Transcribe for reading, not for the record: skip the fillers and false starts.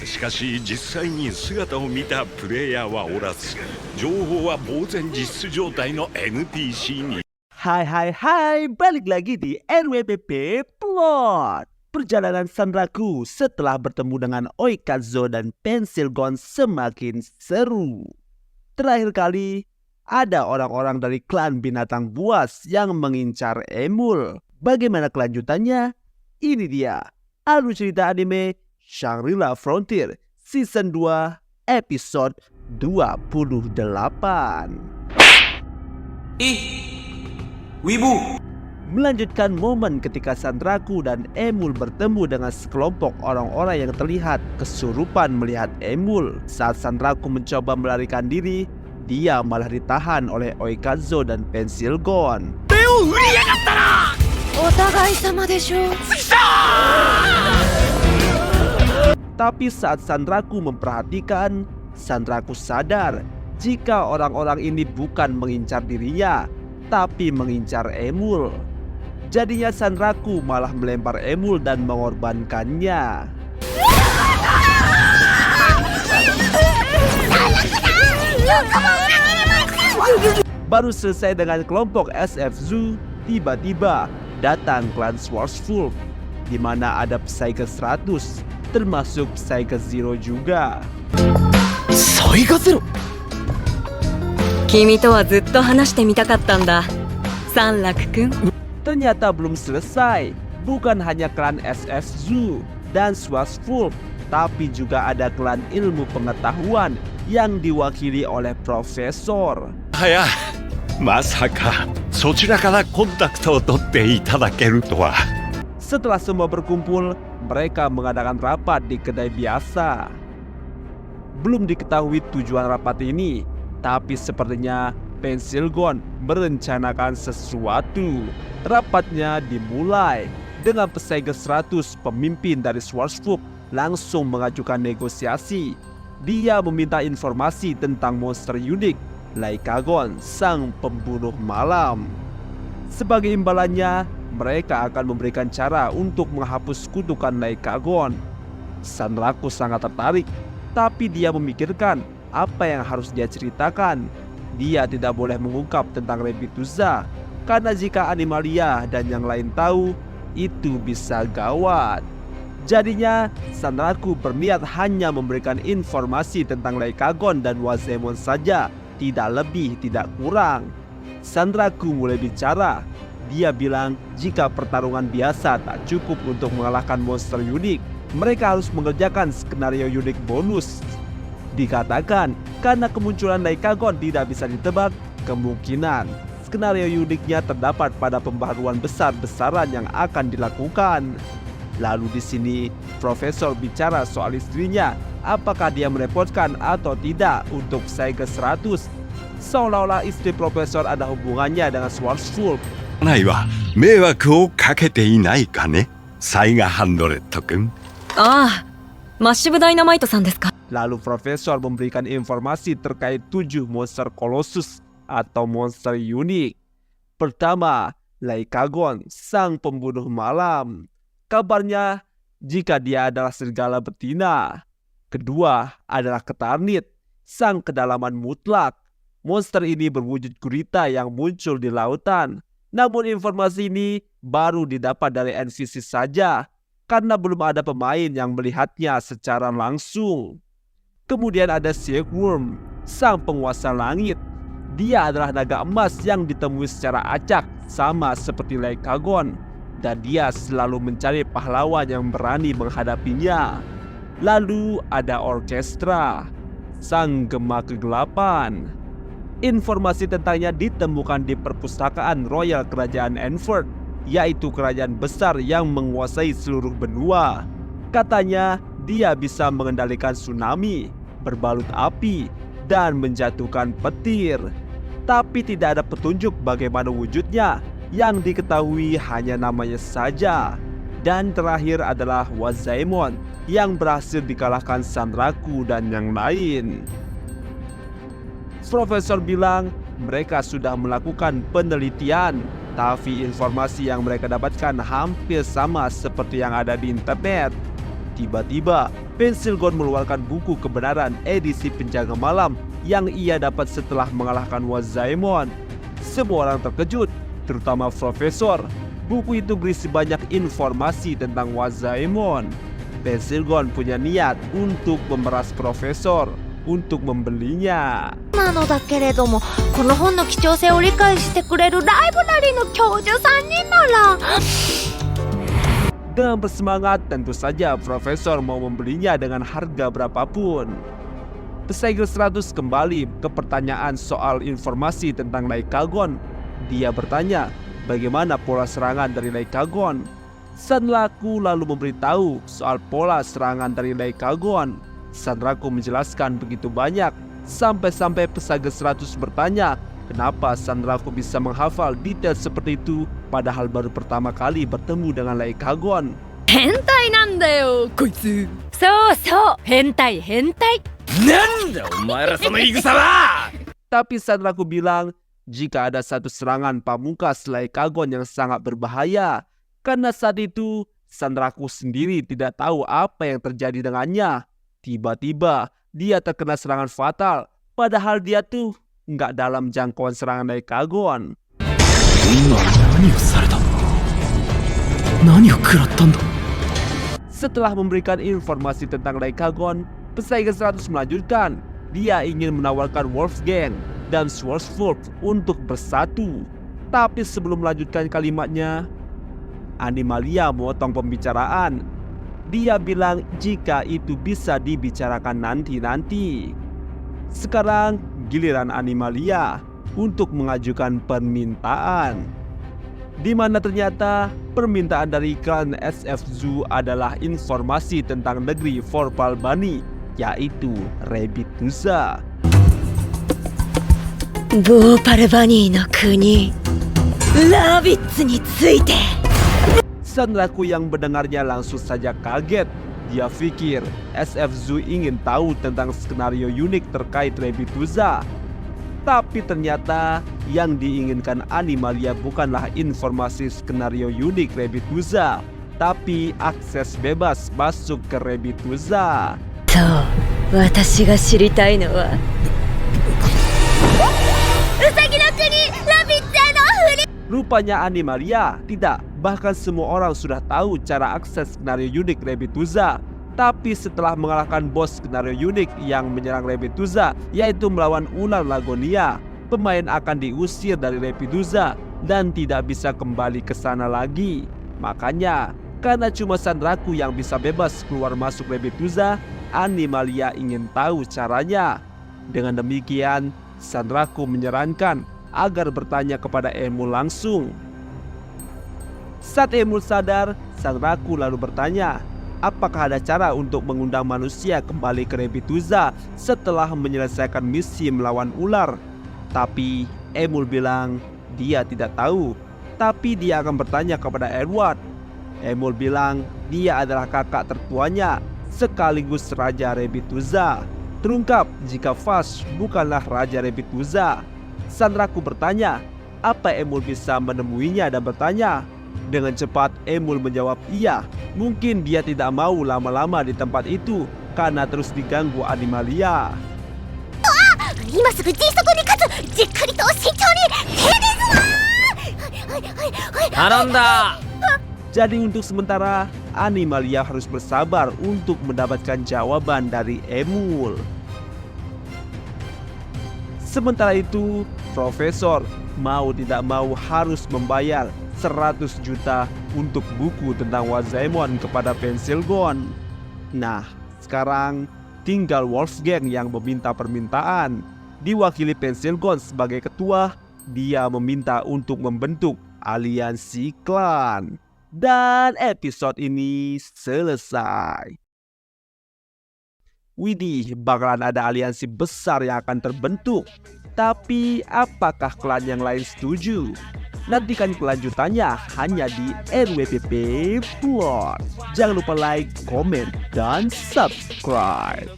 しかし実際に姿を見たプレイヤーはおらず、情報は呆然自失状態の NPC に。Hai, balik lagi di NWPP Plot. Perjalanan Sanraku setelah bertemu dengan Oikazo dan Pensilgon semakin seru. Terakhir kali, ada orang-orang dari klan binatang buas yang mengincar Emul. Bagaimana kelanjutannya? Ini dia alur cerita anime Shangri-La Frontier Season 2 Episode 28. Wibu! Melanjutkan momen ketika Sanraku dan Emul bertemu dengan sekelompok orang-orang yang terlihat kesurupan melihat Emul. Saat Sanraku mencoba melarikan diri, dia malah ditahan oleh Oikazo dan Pensilgon. Tapi saat Sanraku memperhatikan, Sanraku sadar jika orang-orang ini bukan mengincar dirinya, tapi mengincar Emul. Jadinya Sanraku malah melempar Emul dan mengorbankannya. Baru selesai dengan kelompok SF Zoo, tiba-tiba datang klan Schwarzwolf, di mana ada Psyche 100, termasuk Psyche Zero juga. Psyche Zero? 君とはずっと話してみたかったんだ、サンラク君。 Ternyata belum selesai. Bukan hanya klan SF Zoo dan Schwarzwolf, tapi juga ada klan ilmu pengetahuan yang diwakili oleh Profesor. まさかそちらからコンタクトを取っていただけるとは。 Setelah semua berkumpul, mereka mengadakan rapat di kedai biasa. Belum diketahui tujuan rapat ini, tapi sepertinya Pensilgon merencanakan sesuatu. Rapatnya dimulai dengan Psyche 100, pemimpin dari Schwarzwolf, langsung mengajukan negosiasi. Dia meminta informasi tentang monster unik Lycagon, sang pembunuh malam. Sebagai imbalannya, mereka akan memberikan cara untuk menghapus kutukan Lycagon. Sanraku sangat tertarik, tapi dia memikirkan apa yang harus dia ceritakan. Dia tidak boleh mengungkap tentang Rebituza, karena jika Animalia dan yang lain tahu, itu bisa gawat. Jadinya Sanraku berniat hanya memberikan informasi tentang Lycagon dan Wazemon saja, tidak lebih tidak kurang. Sanraku mulai bicara. Dia bilang jika pertarungan biasa tak cukup untuk mengalahkan monster unik, mereka harus mengerjakan skenario unik bonus. Dikatakan karena kemunculan Lycagon tidak bisa ditebak, kemungkinan skenario uniknya terdapat pada pembaharuan besar-besaran yang akan dilakukan. Lalu di sini Profesor bicara soal istrinya, apakah dia merepotkan atau tidak untuk Psyche 100. Seolah-olah istri Profesor ada hubungannya dengan Schwarzwolf. ないは迷惑をかけていないかね、サイガハンドレット君。ああ、マッシブダイナマイトさんですか。 Lalu Profesor memberikan informasi terkait 7 monster Colossus atau monster unik. Pertama, Lycagon, sang pembunuh malam. Kabarnya jika dia adalah serigala betina. Kedua adalah Ketarnit, sang kedalaman mutlak. Monster ini berwujud gurita yang muncul di lautan. Namun informasi ini baru didapat dari NPC saja, karena belum ada pemain yang melihatnya secara langsung. Kemudian ada Silkworm, sang penguasa langit. Dia adalah naga emas yang ditemui secara acak, sama seperti Lycagon, dan dia selalu mencari pahlawan yang berani menghadapinya. Lalu ada Orkestra, sang gema kegelapan. Informasi tentangnya ditemukan di perpustakaan Royal Kerajaan Enford, yaitu kerajaan besar yang menguasai seluruh benua. Katanya dia bisa mengendalikan tsunami, berbalut api, dan menjatuhkan petir. Tapi tidak ada petunjuk bagaimana wujudnya. Yang diketahui hanya namanya saja. Dan terakhir adalah Wazemon yang berhasil dikalahkan Sanraku dan yang lain. Profesor bilang mereka sudah melakukan penelitian, tapi informasi yang mereka dapatkan hampir sama seperti yang ada di internet. Tiba-tiba Pensil Gon mengeluarkan buku kebenaran edisi penjaga malam yang ia dapat setelah mengalahkan Wazaemon. Semua orang terkejut, terutama Profesor. Buku itu berisi banyak informasi tentang Wazaemon. Pensil Gon punya niat untuk memeras Profesor untuk membelinya. なのだけれども、この本の貴重性を理解してくれるライブラリーの教授さんになら。 Dengan bersemangat, tentu saja Profesor mau membelinya dengan harga berapapun. Pesaing 100 kembali ke pertanyaan soal informasi tentang Naekagon. Dia bertanya bagaimana pola serangan dari Naekagon. Sanraku lalu memberitahu soal pola serangan dari Naekagon. Sanraku menjelaskan begitu banyak sampai-sampai pesaing 100 bertanya kenapa Sanraku bisa menghafal detail seperti itu padahal baru pertama kali bertemu dengan Naekagon. 変態なんだよこいつ。そうそう、変態変態。なんだお前らその言い草は。 Tapi Sanraku bilang jika ada satu serangan pamungkas Naekagon yang sangat berbahaya, karena saat itu Sanraku sendiri tidak tahu apa yang terjadi dengannya. Tiba-tiba dia terkena serangan fatal, padahal dia tuh nggak dalam jangkauan serangan Naekagon. 今何をされた。何を食らったんだ。 Setelah memberikan informasi tentang Naekagon, pesaing 100 melanjutkan. Dia ingin menawarkan Wolfgang dan Schwarzwolf untuk bersatu. Tapi sebelum melanjutkan kalimatnya, Animalia memotong pembicaraan. Dia bilang jika itu bisa dibicarakan nanti-nanti. Sekarang giliran Animalia untuk mengajukan permintaan, di mana ternyata permintaan dari klan SF Zoo adalah informasi tentang negeri Vorpal Bani, yaitu Rebituza. ボーパルバニーの国ラビッツについて。 Sanraku yang mendengarnya langsung saja kaget. Dia pikir SF Zoo ingin tahu tentang skenario unik terkait Rebituza. Tapi ternyata yang diinginkan Animalia bukanlah informasi skenario unik Rebituza, tapi akses bebas masuk ke Rebituza. そう、私が知りたいのはウサギの国ラビッツへの振り。 Rupanya Animalia tidak, bahkan semua orang sudah tahu cara akses skenario unik Rebituza. Tapi setelah mengalahkan bos skenario unik yang menyerang Rebituza, yaitu melawan ular Lagonia, pemain akan diusir dari Rebituza dan tidak bisa kembali ke sana lagi. Makanya, karena cuma Sanraku yang bisa bebas keluar masuk Rebituza, Animalia ingin tahu caranya. Dengan demikian, Sanraku menyarankan agar bertanya kepada Emul langsung. Saat Emul sadar, Sanraku lalu bertanya, apakah ada cara untuk mengundang manusia kembali ke Rebituza setelah menyelesaikan misi melawan ular? Tapi Emul bilang dia tidak tahu, tapi dia akan bertanya kepada Edward. Emul bilang dia adalah kakak tertuanya sekaligus Raja Rebituza. Terungkap jika Vash bukanlah Raja Rebituza. Sanraku bertanya, apa Emul bisa menemuinya dan bertanya? Dengan cepat Emul menjawab iya. Mungkin dia tidak mau lama-lama di tempat itu karena terus diganggu Animalia. 今すぐ迅速にかつじっくりと慎重に手ですわ。 頼んだ。 Jadi untuk sementara Animalia harus bersabar untuk mendapatkan jawaban dari Emul. Sementara itu Profesor mau tidak mau harus membayar 100 juta untuk buku tentang Wazaemon kepada Pensil Gon. Nah, sekarang tinggal Wolfgang yang meminta permintaan. Diwakili Pensil Gon sebagai ketua, dia meminta untuk membentuk aliansi klan. Dan episode ini selesai. Widih, bakalan ada aliansi besar yang akan terbentuk. Tapi apakah klan yang lain setuju? Nantikan kelanjutannya hanya di RWPP Plot. Jangan lupa like, komen, dan subscribe.